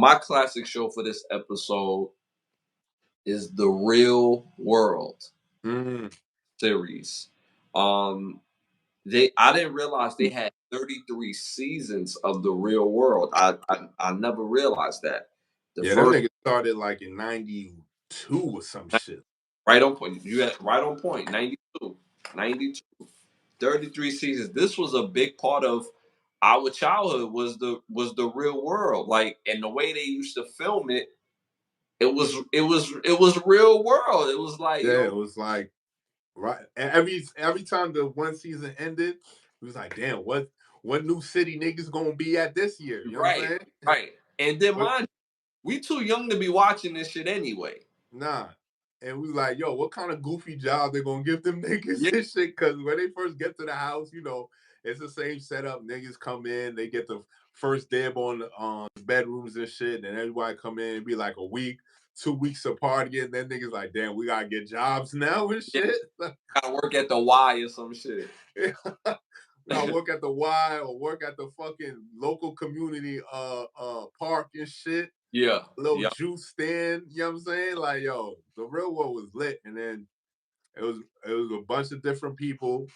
My classic show for this episode is The Real World Mm. series. Um, I didn't realize they had 33 seasons of The Real World. I never realized that. The Yeah, them first niggas started like in 92 or some shit. right on point. You had right on point. 92. 92. 33 seasons. This was a big part of our childhood was the real world. Like, and the way they used to film it, it was real world. It was like, Yeah, yo, it was like right. And every time the one season ended, it was like, damn, what new city niggas gonna be at this year? You know what I'm right, saying? right. And then But mind you, we too young to be watching this shit anyway. nah. And we like, yo, what kind of goofy job they gonna give them niggas Yeah, this shit? Cause when they first get to the house, it's the same setup. Niggas come in, they get the first dib on the bedrooms and shit, and everybody come in and be like a week, 2 weeks apart again. Then niggas like, damn, we gotta get jobs now and yeah. shit. Gotta work at the Y or some shit. Gotta work at the Y or work at the fucking local community park and shit. Yeah, A little yeah, juice stand, you know what I'm saying? Like, yo, the real world was lit. And then it was a bunch of different people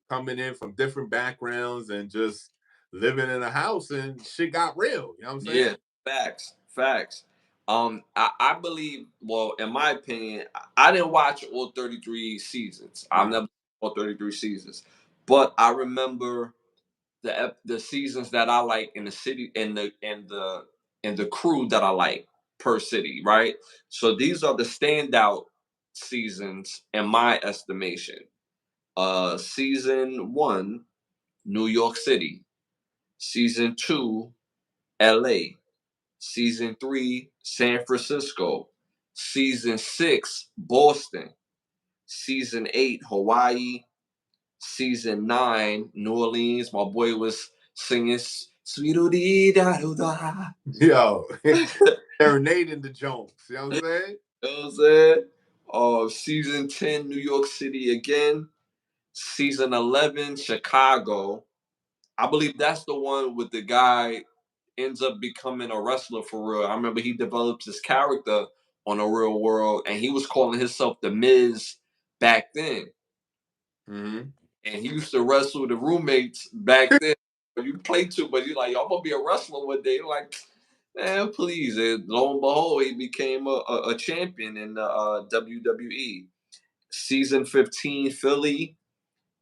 coming in from different backgrounds and just living in a house and shit got real. You know what I'm yeah. saying? Facts, facts. I believe. Well, in my opinion, I didn't watch all 33 seasons. I've Nah. never all 33 seasons, but I remember the seasons that I like in the city and the crew that I like per city, right? So these are the standout seasons in my estimation. Season 1, New York City. Season 2, LA. Season 3, San Francisco. Season 6, Boston. Season 8, Hawaii. Season 9, New Orleans. My boy was singing Sweet da da. Yo, serenading the Jones. You know what I'm saying? You know what I'm saying? Season 10, New York City again. Season 11, Chicago. I believe that's the one with the guy ends up becoming a wrestler for real. I remember he developed his character on the real world, and he was calling himself the Miz back then. Mm-hmm. And he used to wrestle with the roommates back then. You play too, but you're like, yo, I'm gonna be a wrestler one day. Like, man, please. And lo and behold, he became a champion in the WWE. Season 15, Philly,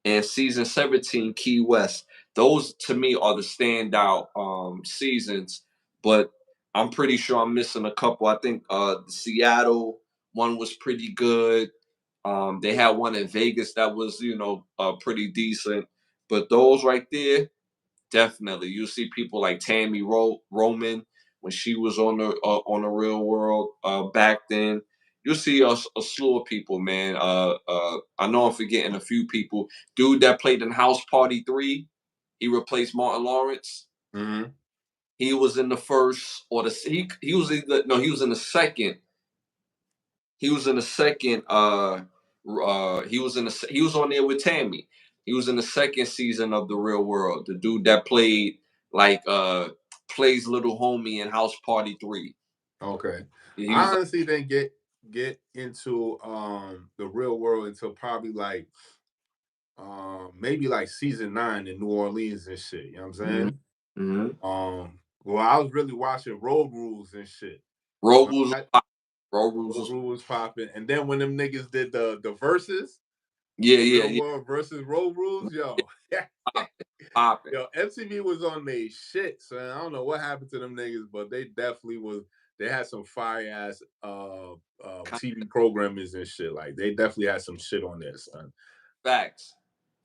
and season 17, Key West. Those to me are the standout seasons, but I'm pretty sure I'm missing a couple. I think the Seattle one was pretty good. They had one in Vegas that was, pretty decent. But those right there, definitely. You see people like Tammy Roman when she was on the Real World back then. You'll see a slew of people, man. I know I'm forgetting a few people. Dude that played in House Party 3, he replaced Martin Lawrence. Mm-hmm. He was in the first or the he was in the no he was in the second. He was in the second. He was on there with Tammy. He was in the second season of The Real World. The dude that played like plays little homie in House Party 3. Okay. He I was honestly didn't get into the real world until probably like maybe like season 9 in New Orleans and shit. You know what I'm mm-hmm, saying? mm-hmm. Well, I was really watching Road Rules and shit. Road Remember Rules. that? Road Rules Road was Rules was popping, and then when them niggas did the verses, yeah, yeah, Real yeah. World versus Road Rules, yo, Popping, popping. yo, MTV was on their shit. So I don't know what happened to them niggas, but they definitely was. They had some fire ass TV programmers and shit. Like they definitely had some shit on there, son. Facts.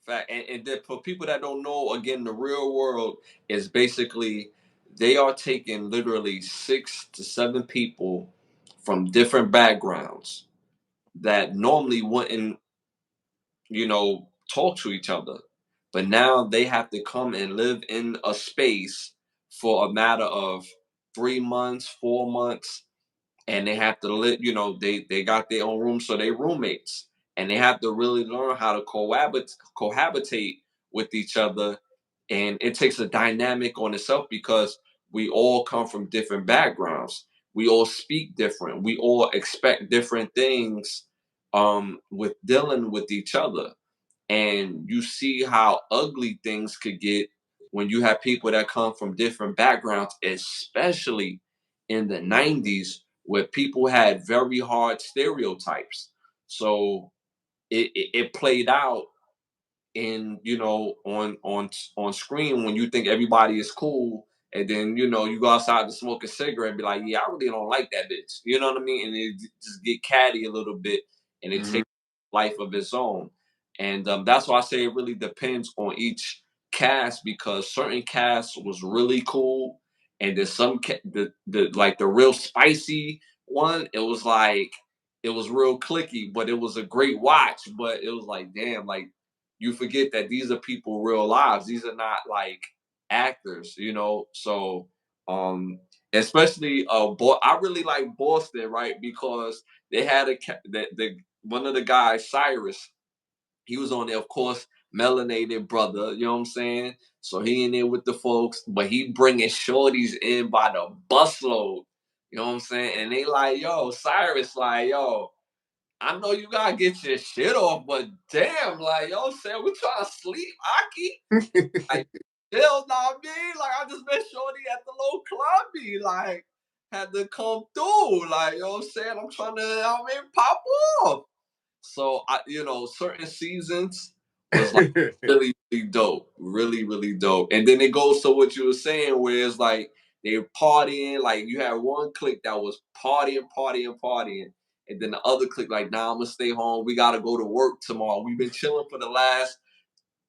Fact. And then for people that don't know, again, The Real World is basically they are taking literally 6 to 7 people from different backgrounds that normally wouldn't, talk to each other. But now they have to come and live in a space for a matter of 3 months, 4 months, and they have to live, they got their own room, so they roommates. And they have to really learn how to cohabitate with each other. And it takes a dynamic on itself because we all come from different backgrounds. We all speak different. We all expect different things with dealing with each other. And you see how ugly things could get when you have people that come from different backgrounds, especially in the 90s, where people had very hard stereotypes. So it played out in, on screen, when you think everybody is cool, and then you go outside to smoke a cigarette and be like, yeah, I really don't like that bitch, you know what I mean, and it just get catty a little bit, and it Mhm. takes life of its own. And that's why I say it really depends on each cast, because certain casts was really cool, and there's some the like the real spicy one, it was like it was real clicky, but it was a great watch. But it was like, damn, like you forget that these are people real lives. These are not like actors. So especially I really like Boston, right? Because they had the one of the guys, Cyrus, he was on there, of course, melanated brother, you know what I'm saying? So he in there with the folks, but he bringing shorties in by the busload, you know what I'm saying? And they like, yo, Cyrus, like, yo, I know you gotta get your shit off, but damn, like, yo, Sam, we trying to sleep, Aki. Like, hell, nah, me. Like, I just met Shorty at the low clubby. Like, had to come through. Like, you know what I'm saying? I'm trying to, pop off. So, certain seasons was like really, really dope. Really, really dope. And then it goes to what you were saying, where it's like they're partying. Like, you had one clique that was partying, partying, partying. And then the other clique, like, nah, I'm gonna stay home. We gotta go to work tomorrow. We've been chilling for the last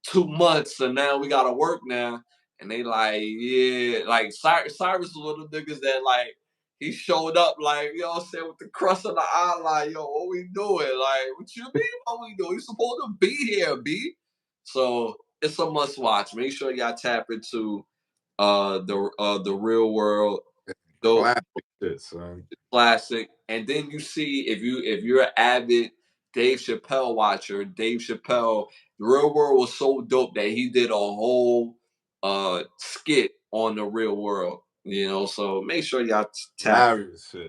2 months, so now we gotta work now. And they like, yeah, like Cyrus was one of the niggas that like he showed up like, you know what I'm saying, with the crust on the eye, like, yo, what we doing? Like, what you mean what we doing? You supposed to be here, B. So it's a must watch. Make sure y'all tap into the real world. Dope Classic shit, son. classic. And then you see, if you're an avid Dave Chappelle watcher, Dave Chappelle, the real world was so dope that he did a whole skit on the real world. So make sure y'all tap Hilarious shit.